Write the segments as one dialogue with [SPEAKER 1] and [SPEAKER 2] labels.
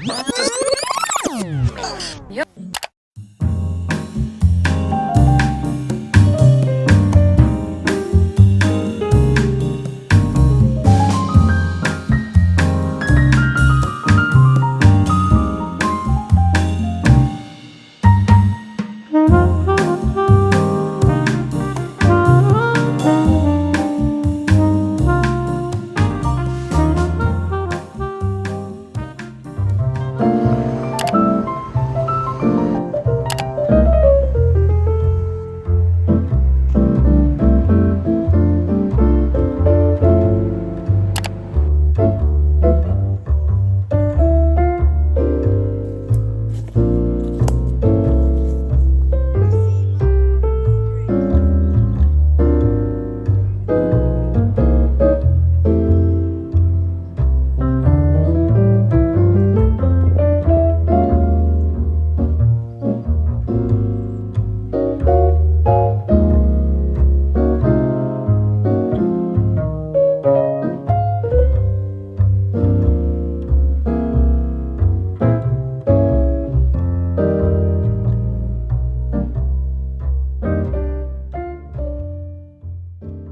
[SPEAKER 1] Yep.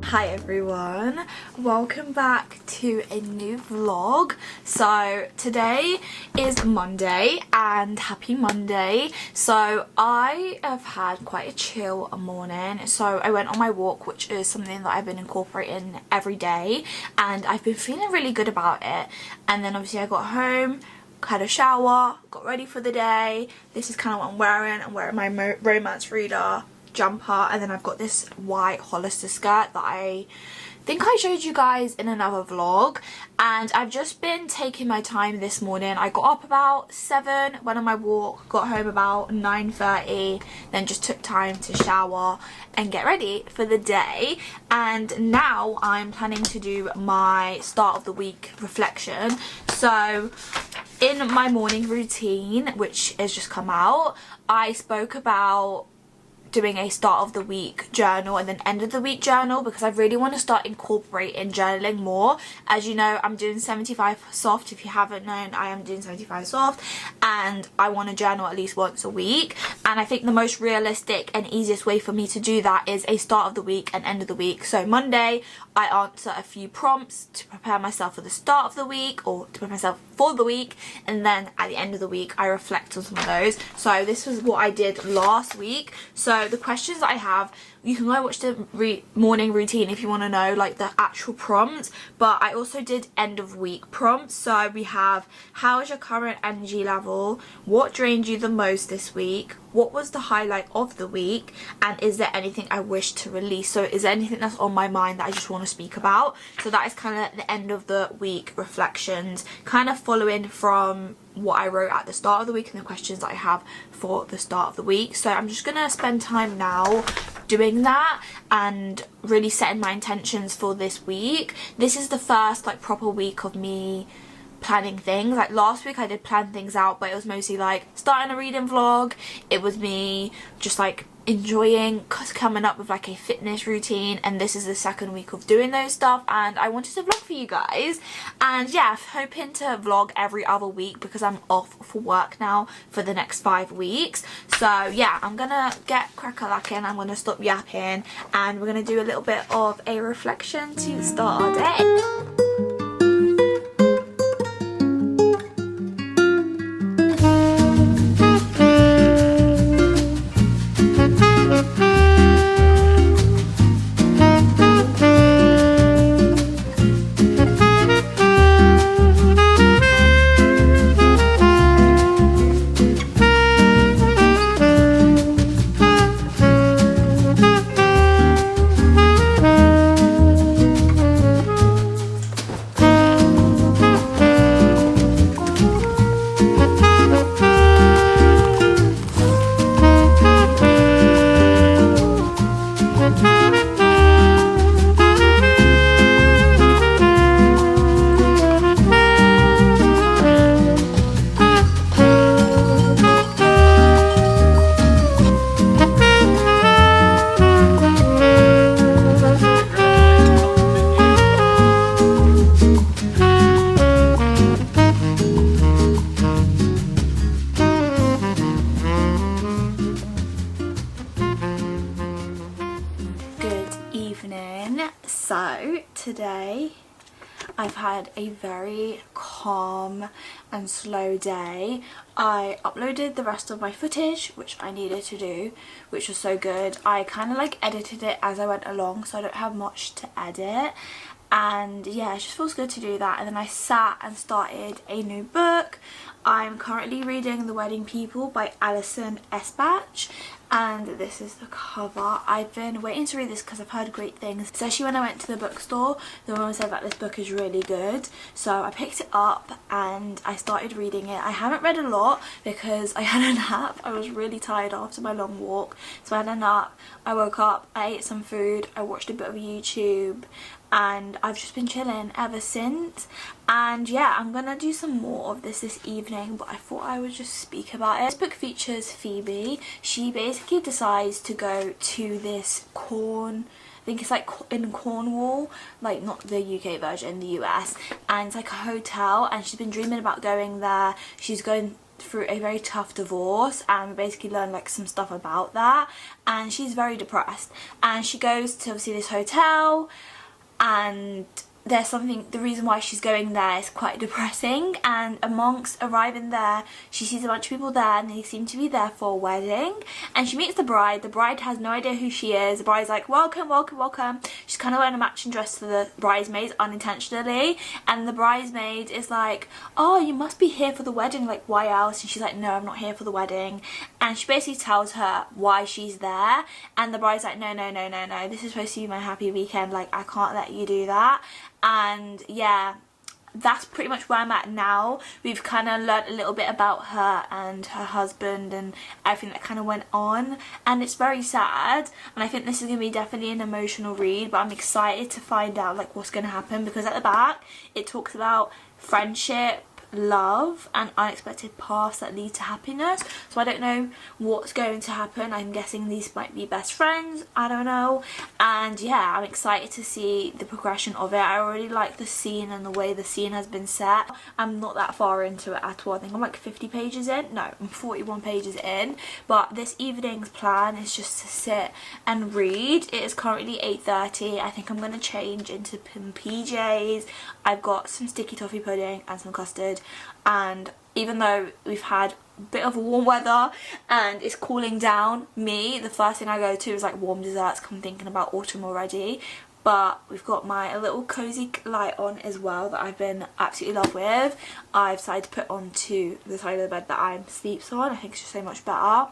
[SPEAKER 1] Hi everyone, welcome back to a new vlog. So today is Monday and happy Monday. So I have had quite a chill morning. So I went on my walk, which is something that I've been incorporating every day, and I've been feeling really good about it. And then obviously I got home, had a shower, got ready for the day. This is kind of what I'm wearing. I'm wearing my romance reader jumper, and then I've got this white Hollister skirt that I think I showed you guys in another vlog. And I've just been taking my time this morning. I got up about 7, went on my walk, got home about 9:30, then just took time to shower and get ready for the day. And now I'm planning to do my start of the week reflection. So in my morning routine, which has just come out, I spoke about doing a start of the week journal and then end of the week journal, because I really want to start incorporating journaling more. As you know, I'm doing 75 soft. If you haven't known, I am doing 75 soft, and I want to journal at least once a week. And I think the most realistic and easiest way for me to do that is a start of the week and end of the week. So Monday I answer a few prompts to prepare myself for the start of the week, or to prepare myself for the week, and then at the end of the week I reflect on some of those. So this was what I did last week. So the questions that I have, you can go watch the morning routine if you want to know like the actual prompts, but I also did end of week prompts. So we have: how is your current energy level? What drained you the most this week? What was the highlight of the week? And is there anything I wish to release? So is there anything that's on my mind that I just want to speak about? So that is kind of the end of the week reflections, kind of following from what I wrote at the start of the week and the questions that I have for the start of the week. So I'm just gonna spend time now doing that and really setting my intentions for this week. This is the first like proper week of me planning things. Like last week I did plan things out, but it was mostly like starting a reading vlog. It was me just like enjoying coming up with like a fitness routine, and this is the second week of doing those stuff, and I wanted to vlog for you guys. And yeah, hoping to vlog every other week because I'm off for work now for the next 5 weeks. So yeah, I'm gonna get crack-a-lacking, I'm gonna stop yapping, and we're gonna do a little bit of a reflection to start our day. today. I've had a very calm and slow day. I uploaded the rest of my footage, which I needed to do, which was so good. I kind of like edited it as I went along, so I don't have much to edit. And yeah, it just feels good to do that. And then I sat and started a new book. I'm currently reading The Wedding People by Alison Esbach, and this is the cover. I've been waiting to read this because I've heard great things, especially when I went to the bookstore. The woman said that this book is really good, so I picked it up and I started reading it. I haven't read a lot because I had a nap. I was really tired after my long walk, so I had a nap. I woke up, I ate some food, I watched a bit of YouTube, and I've just been chilling ever since. And yeah, I'm gonna do some more of this evening, but I thought I would just speak about it. This book features Phoebe. She basically decides to go to this I think it's like in Cornwall, like not the UK version, the US, and it's like a hotel, and she's been dreaming about going there. She's going through a very tough divorce, and we basically learn like some stuff about that, and she's very depressed, and she goes to obviously this hotel, and there's something, the reason why she's going there is quite depressing, and amongst arriving there she sees a bunch of people there, and they seem to be there for a wedding, and she meets the bride. The bride has no idea who she is. The bride's like, welcome, welcome, welcome. She's kind of wearing a matching dress to the bridesmaids unintentionally, and the bridesmaid is like, oh, you must be here for the wedding, like why else? And she's like, no, I'm not here for the wedding. And she basically tells her why she's there, and the bride's like, no, no, no, no, no, this is supposed to be my happy weekend, like I can't let you do that. And yeah, that's pretty much where I'm at now. We've kind of learnt a little bit about her and her husband and everything that kind of went on, and it's very sad, and I think this is going to be definitely an emotional read, but I'm excited to find out like what's going to happen, because at the back it talks about friendship, love, and unexpected paths that lead to happiness. So I don't know what's going to happen. I'm guessing these might be best friends, I don't know. And yeah, I'm excited to see the progression of it. I already like the scene and the way the scene has been set. I'm not that far into it at all. I think I'm like 50 pages in. No, I'm 41 pages in. But this evening's plan is just to sit and read. It is currently 8:30. I think I'm going to change into PJs. I've got some sticky toffee pudding and some custard, and even though we've had a bit of warm weather and it's cooling down, the first thing I go to is like warm desserts. I'm thinking about autumn already. But we've got my little cozy light on as well that I've been absolutely in love with. I've decided to put onto the side of the bed that I sleeps on. I think it's just so much better.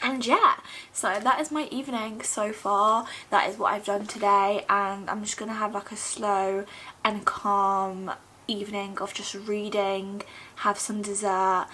[SPEAKER 1] And yeah, so that is my evening so far. That is what I've done today, and I'm just gonna have like a slow and calm evening of just reading, have some dessert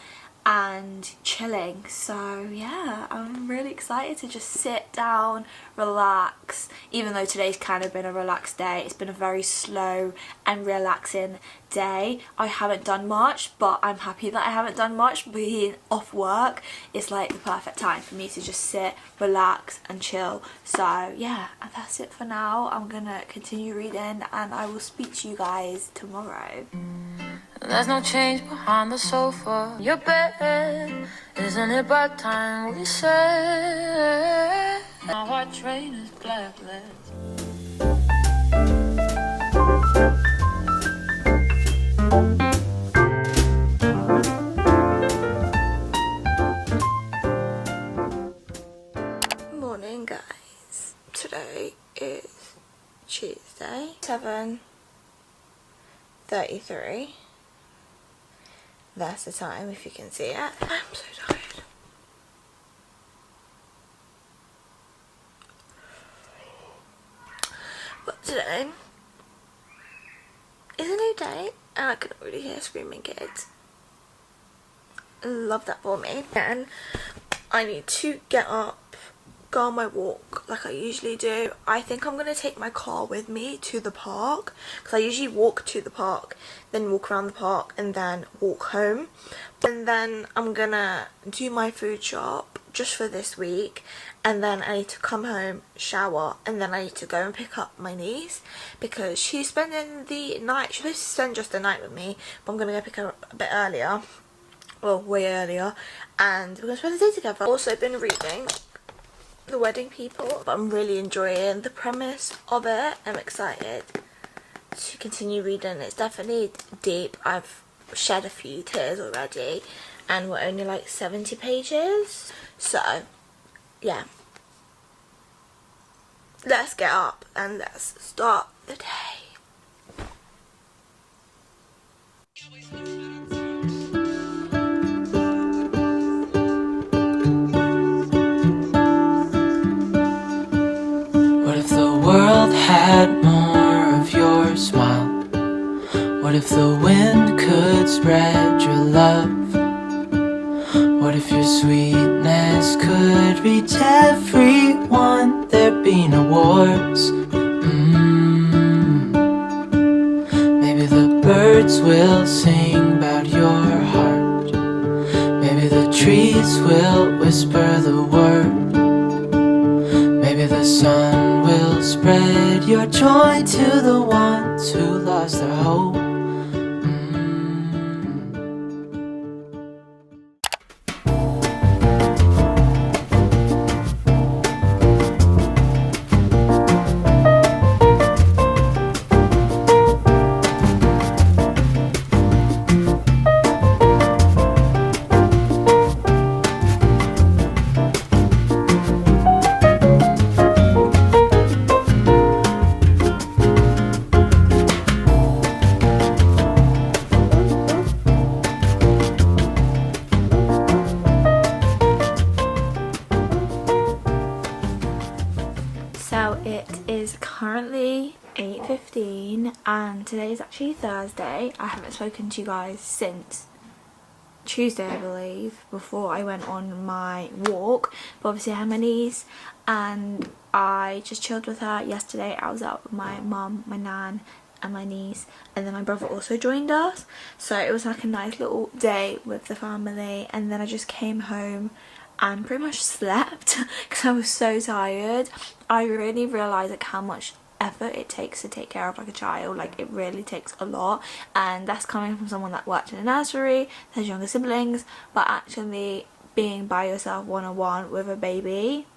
[SPEAKER 1] and chilling. So yeah, I'm really excited to just sit down, relax. Even though today's kind of been a relaxed day, it's been a very slow and relaxing day. I haven't done much, but I'm happy that I haven't done much. Being off work is like the perfect time for me to just sit, relax and chill. So yeah, and that's it for now. I'm gonna continue reading, and I will speak to you guys tomorrow.
[SPEAKER 2] There's no change behind the sofa. Your bed, isn't it about time we say? My white train is blacklist.
[SPEAKER 1] Morning guys. Today is Tuesday, 7:33. That's the time, if you can see it. I'm so tired. But today is a new day, and I can already hear screaming kids. Love that for me. And I need to get up, go on my walk like I usually do. I think I'm going to take my car with me to the park, because I usually walk to the park, then walk around the park, and then walk home. And then I'm going to do my food shop just for this week, and then I need to come home, shower, and then I need to go and pick up my niece, because she's spending the night. She's supposed to spend just the night with me, but I'm going to go pick her up a bit earlier, well, way earlier, and we're going to spend the day together. I've also been reading The Wedding People, but I'm really enjoying the premise of it. I'm excited to continue reading. It's definitely deep. I've shed a few tears already, and we're only like 70 pages. So yeah, let's get up and let's start the day.
[SPEAKER 2] What if the world had more of your smile? What if the wind could spread your love? What if your sweetness could reach everyone? There'd be no wars. Maybe the birds will sing about your heart. Maybe the trees will whisper the word. Maybe the sun will spread your joy to the ones who lost their hope.
[SPEAKER 1] So it is currently 8:15 and today is actually Thursday. I haven't spoken to you guys since Tuesday, I believe, before I went on my walk. But obviously I had my niece and I just chilled with her yesterday. I was out with my mum, my nan and my niece, and then my brother also joined us. So it was like a nice little day with the family, and then I just came home and pretty much slept because I was so tired. I really realised like how much effort it takes to take care of like a child. Like it really takes a lot, and that's coming from someone that worked in a nursery, has younger siblings, but actually being by yourself one-on-one with a baby.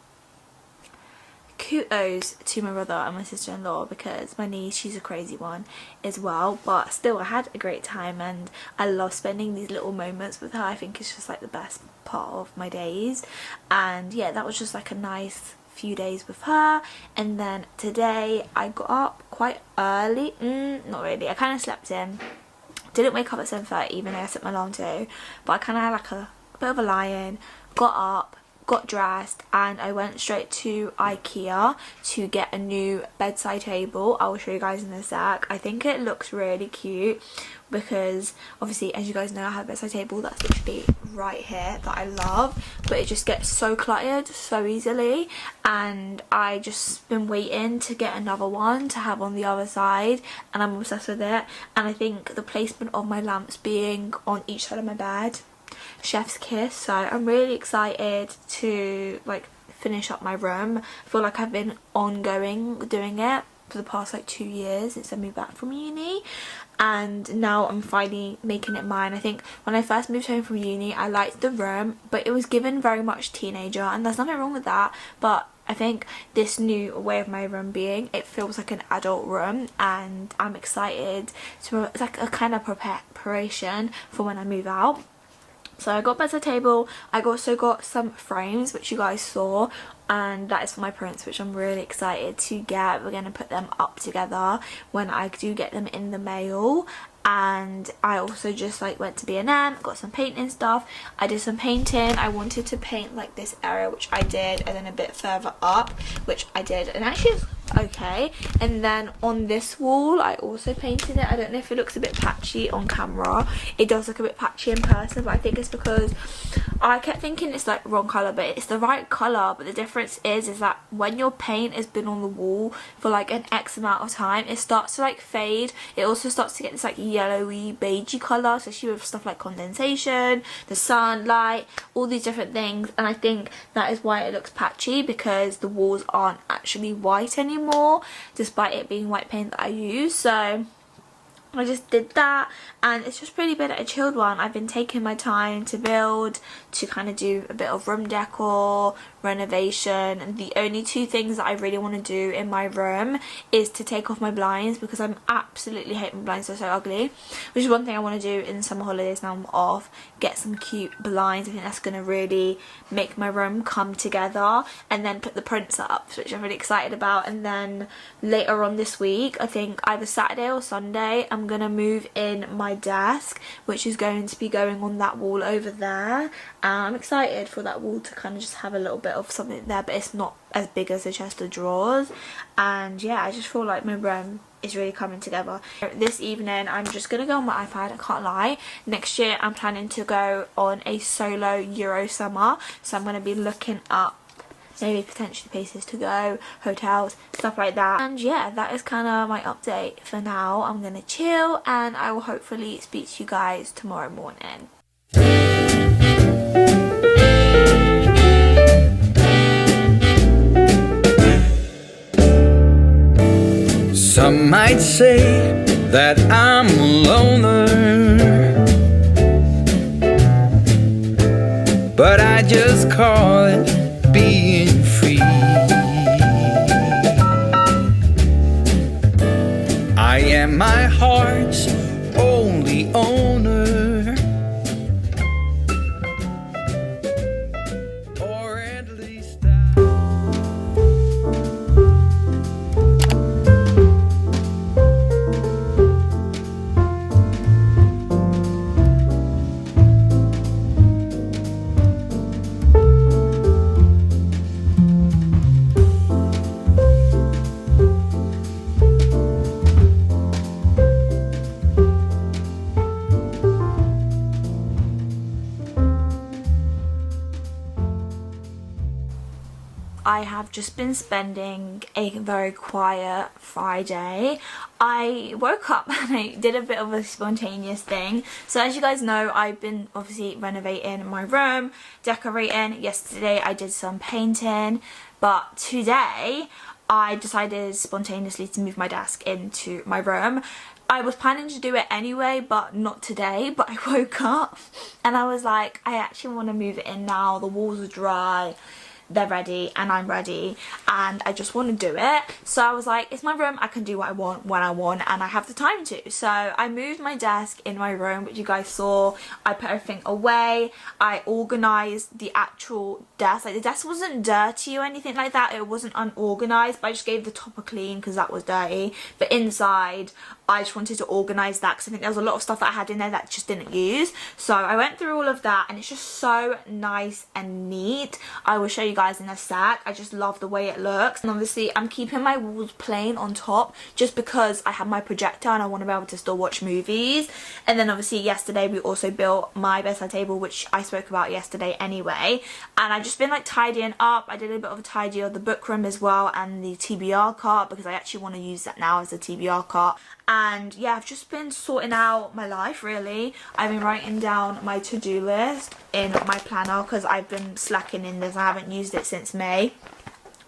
[SPEAKER 1] Kudos to my brother and my sister-in-law, because my niece, she's a crazy one as well, but still I had a great time and I love spending these little moments with her. I think it's just like the best part of my days. And yeah, that was just like a nice few days with her. And then today I got up quite early. Not really, I kind of slept in, didn't wake up at 7:30 even though I set my alarm to, but I kind of had like a bit of a lie-in, got up, got dressed, and I went straight to IKEA to get a new bedside table. I will show you guys in a sec. I think it looks really cute because obviously, as you guys know, I have a bedside table that's literally right here that I love, but it just gets so cluttered so easily, and I just been waiting to get another one to have on the other side, and I'm obsessed with it. And I think the placement of my lamps being on each side of my bed, chef's kiss. So I'm really excited to like finish up my room. I feel like I've been ongoing doing it for the past like 2 years since I moved back from uni, and now I'm finally making it mine. I think when I first moved home from uni I liked the room, but it was given very much teenager, and there's nothing wrong with that, but I think this new way of my room being, it feels like an adult room, and I'm excited to, it's like a kind of preparation for when I move out. So I got a bedside table, I also got some frames which you guys saw, and that is for my prints, which I'm really excited to get. We're going to put them up together when I do get them in the mail. And I also just like went to B&M, got some painting stuff. I did some painting. I wanted to paint like this area, which I did, and then a bit further up, which I did, and actually it's okay. And then on this wall I also painted it. I don't know if it looks a bit patchy on camera. It does look a bit patchy in person, but I think it's because I kept thinking it's like wrong colour, but it's the right colour. But the difference is that when your paint has been on the wall for like an X amount of time, it starts to like fade. It also starts to get this like yellowy beigey colour, especially with stuff like condensation, the sunlight, all these different things. And I think that is why it looks patchy, because the walls aren't actually white anymore despite it being white paint that I use. So I just did that, and it's just really been a chilled one. I've been taking my time to build, to kind of do a bit of room decor, renovation, and the only two things that I really want to do in my room is to take off my blinds, because I'm absolutely hate my blinds, they're so ugly, which is one thing I want to do in the summer holidays now I'm off, get some cute blinds. I think that's going to really make my room come together, and then put the prints up, which I'm really excited about. And then later on this week, I think either Saturday or Sunday, I'm gonna move in my desk, which is going to be going on that wall over there, and I'm excited for that wall to kind of just have a little bit of something there, but it's not as big as the chest of drawers. And yeah, I just feel like my room is really coming together. This evening I'm just gonna go on my iPad, I can't lie. Next year I'm planning to go on a solo Euro summer, so I'm gonna be looking up maybe potentially places to go, hotels, stuff like that. And yeah, that is kind of my update for now. I'm gonna chill, and I will hopefully speak to you guys tomorrow morning.
[SPEAKER 3] Some might say that I'm a loner, but I just call it being free. I am my heart's only owner, or at least
[SPEAKER 1] I have just been spending a very quiet Friday. I woke up and I did a bit of a spontaneous thing. So as you guys know, I've been obviously renovating my room, decorating. Yesterday I did some painting, but today I decided spontaneously to move my desk into my room. I was planning to do it anyway, but not today. But I woke up and I was like, I actually want to move it in now. The walls are dry, they're ready, and I'm ready, and I just want to do it. So I was like, it's my room, I can do what I want when I want, and I have the time to. So I moved my desk in my room, which you guys saw. I put everything away, I organised the actual desk. Like, the desk wasn't dirty or anything like that, it wasn't unorganised, but I just gave the top a clean because that was dirty. But inside, I just wanted to organise that because I think there was a lot of stuff that I had in there that I just didn't use. So I went through all of that, and it's just so nice and neat. I will show you guys in a sec. I just love the way it looks. And obviously I'm keeping my walls plain on top just because I have my projector and I want to be able to still watch movies. And then obviously yesterday we also built my bedside table, which I spoke about yesterday anyway. And I've just been like tidying up. I did a bit of a tidy of the book room as well, and the TBR cart, because I actually want to use that now as a TBR cart. And yeah, I've just been sorting out my life really. I've been writing down my to-do list in my planner because I've been slacking in this. I haven't used it since May.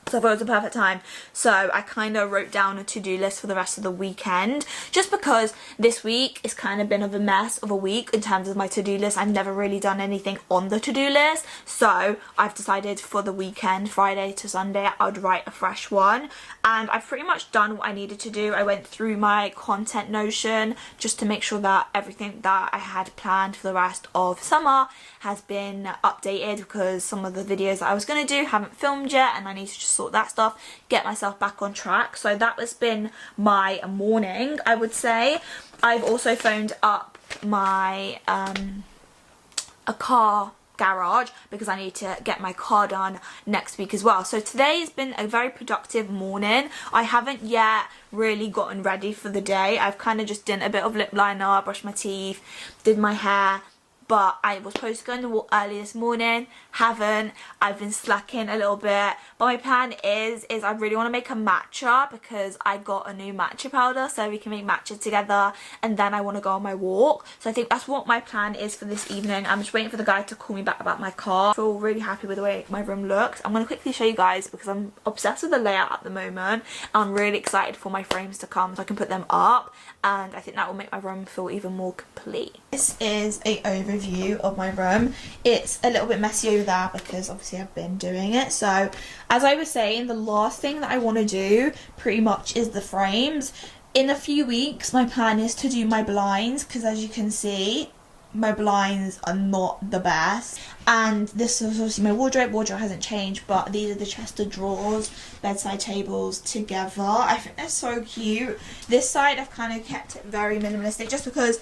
[SPEAKER 1] So I thought it was the perfect time. So I kind of wrote down a to-do list for the rest of the weekend, just because this week is kind of been of a mess of a week in terms of my to-do list. I've never really done anything on the to-do list. So I've decided for the weekend, Friday to Sunday, I would write a fresh one. And I've pretty much done what I needed to do. I went through my content Notion just to make sure that everything that I had planned for the rest of summer has been updated, because some of the videos that I was going to do haven't filmed yet, and I need to just sort that stuff, get myself back on track. So that has been my morning, I would say. I've also phoned up my a car garage because I need to get my car done next week as well. So today's been a very productive morning. I haven't yet really gotten ready for the day. I've kind of just done a bit of lip liner, brushed my teeth, did my hair, but I was supposed to go on the walk early this morning, haven't. I've been slacking a little bit, but my plan is I really want to make a matcha because I got a new matcha powder, so we can make matcha together, and then I want to go on my walk. So I think that's what my plan is for this evening. I'm just waiting for the guy to call me back about my car. I feel really happy with the way my room looks. I'm going to quickly show you guys because I'm obsessed with the layout at the moment. I'm really excited for my frames to come so I can put them up, and I think that will make my room feel even more complete. This is a overview of my room. It's a little bit messy over there because obviously I've been doing it. So as I was saying, the last thing that I want to do pretty much is the frames. In a few weeks my plan is to do my blinds because, as you can see, my blinds are not the best. And this is obviously my wardrobe hasn't changed, but these are the chest of drawers, bedside tables together. I think they're so cute. This side I've kind of kept it very minimalistic just because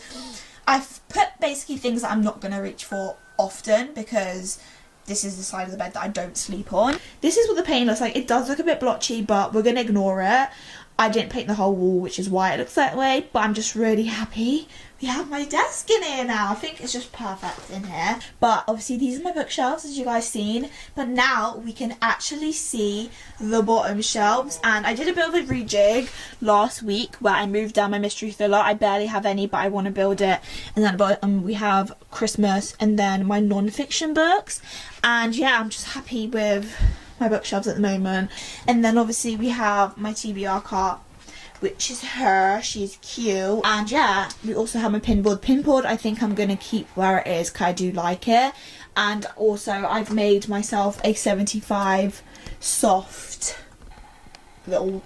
[SPEAKER 1] I've put basically things that I'm not going to reach for often, because this is the side of the bed that I don't sleep on. This is what the paint looks like. It does look a bit blotchy, but we're going to ignore it. I didn't paint the whole wall, which is why it looks that way, but I'm just really happy we have my desk in here now. I think it's just perfect in here. But obviously these are my bookshelves, as you guys seen, but now we can actually see the bottom shelves. And I did a bit of a rejig last week where I moved down my mystery thriller. I barely have any, but I want to build it. And then at the bottom we have Christmas and then my non-fiction books. And yeah, I'm just happy with my bookshelves at the moment. And then obviously we have my TBR cart, which is her. She's cute. And yeah, we also have my pinboard. I think I'm gonna keep where it is because I do like it. And also I've made myself a 75 soft little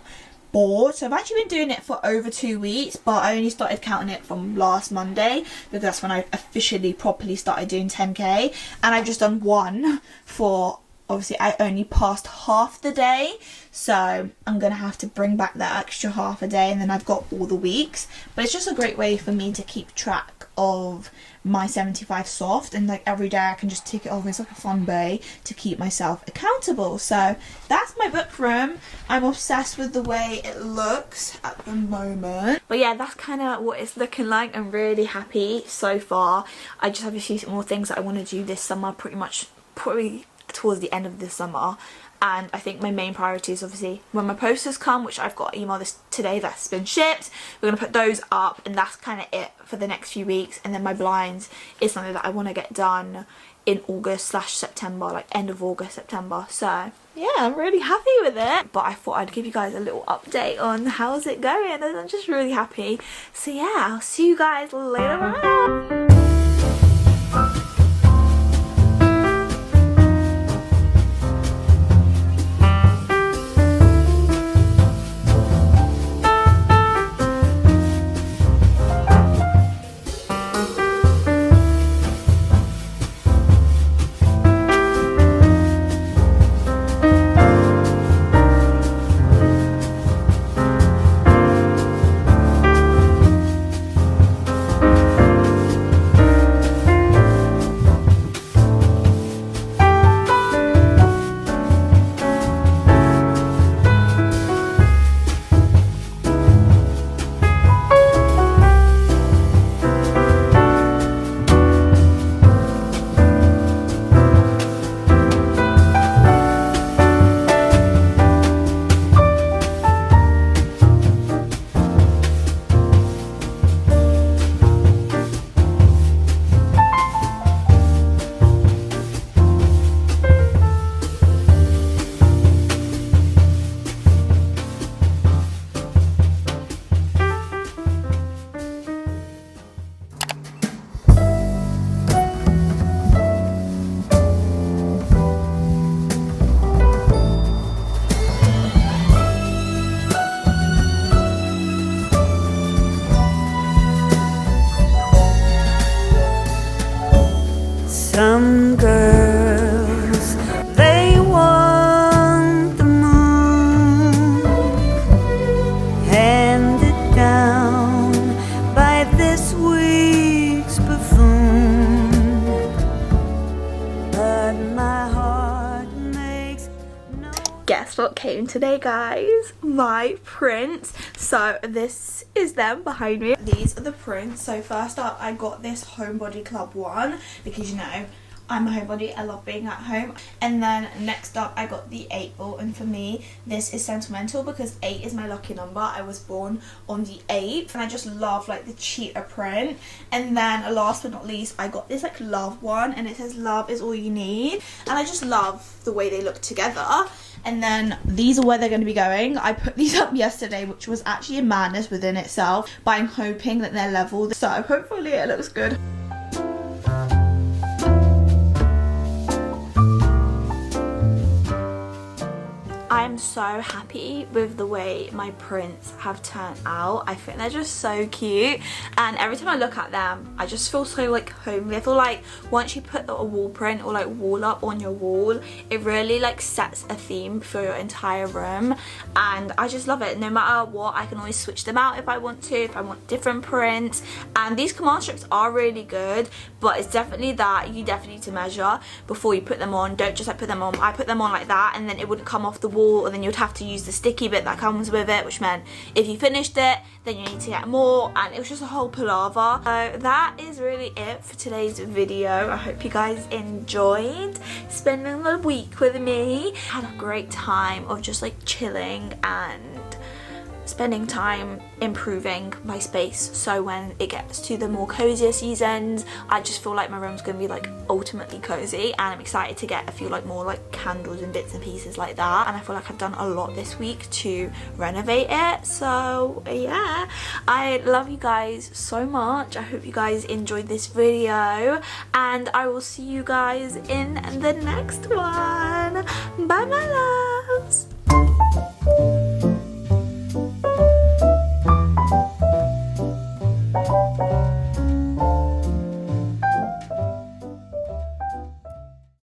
[SPEAKER 1] board. So I've actually been doing it for over 2 weeks, but I only started counting it from last Monday because that's when I officially properly started doing 10k. And I've just done one for, obviously I only passed half the day, so I'm gonna have to bring back that extra half a day, and then I've got all the weeks. But it's just a great way for me to keep track of my 75 soft, and like every day I can just tick it off. It's like a fun way to keep myself accountable. So that's my book room. I'm obsessed with the way it looks at the moment. But yeah, that's kind of what it's looking like. I'm really happy so far. I just have a few more things that I want to do this summer, probably towards the end of this summer. And I think my main priority is obviously when my posters come, which I've got an email this today that's been shipped, we're going to put those up, and that's kind of it for the next few weeks. And then my blinds is something that I want to get done in August/September, like end of August, September. So yeah, I'm really happy with it. But I thought I'd give you guys a little update on how's it going, and I'm just really happy. So yeah, I'll see you guys later on.
[SPEAKER 4] Some girls, they want the moon handed down by this week's buffoon, but my heart makes no...
[SPEAKER 1] guess what came today, guys? My prints. So this is them behind me. These are the prints. So first up, I got this Homebody Club one because, you know, I'm a homebody, I love being at home. And then next up I got the 8 ball, and for me this is sentimental because 8 is my lucky number. I was born on the 8th and I just love like the cheetah print. And then last but not least, I got this like love one, and it says love is all you need, and I just love the way they look together. And then these are where they're going to be going. I put these up yesterday, which was actually a madness within itself, but I'm hoping that they're level, so hopefully it looks good. I'm so happy with the way my prints have turned out. I think they're just so cute, and every time I look at them I just feel so like homely. I feel like once you put a wall print or like wall up on your wall, it really like sets a theme for your entire room, and I just love it. No matter what, I can always switch them out if I want to, if I want different prints. And these command strips are really good, but it's definitely that you definitely need to measure before you put them on. Don't just like put them on. I put them on like that and then it wouldn't come off the wall, and then you'd have to use the sticky bit that comes with it, which meant if you finished it then you need to get more, and it was just a whole palaver. So that is really it for today's video. I hope you guys enjoyed spending the week with me. Had a great time of just like chilling and spending time improving my space, so when it gets to the more cozier seasons I just feel like my room's gonna be like ultimately cozy, and I'm excited to get a few like more like candles and bits and pieces like that. And I feel like I've done a lot this week to renovate it. So yeah, I love you guys so much. I hope you guys enjoyed this video, and I will see you guys in the next one. Bye my love.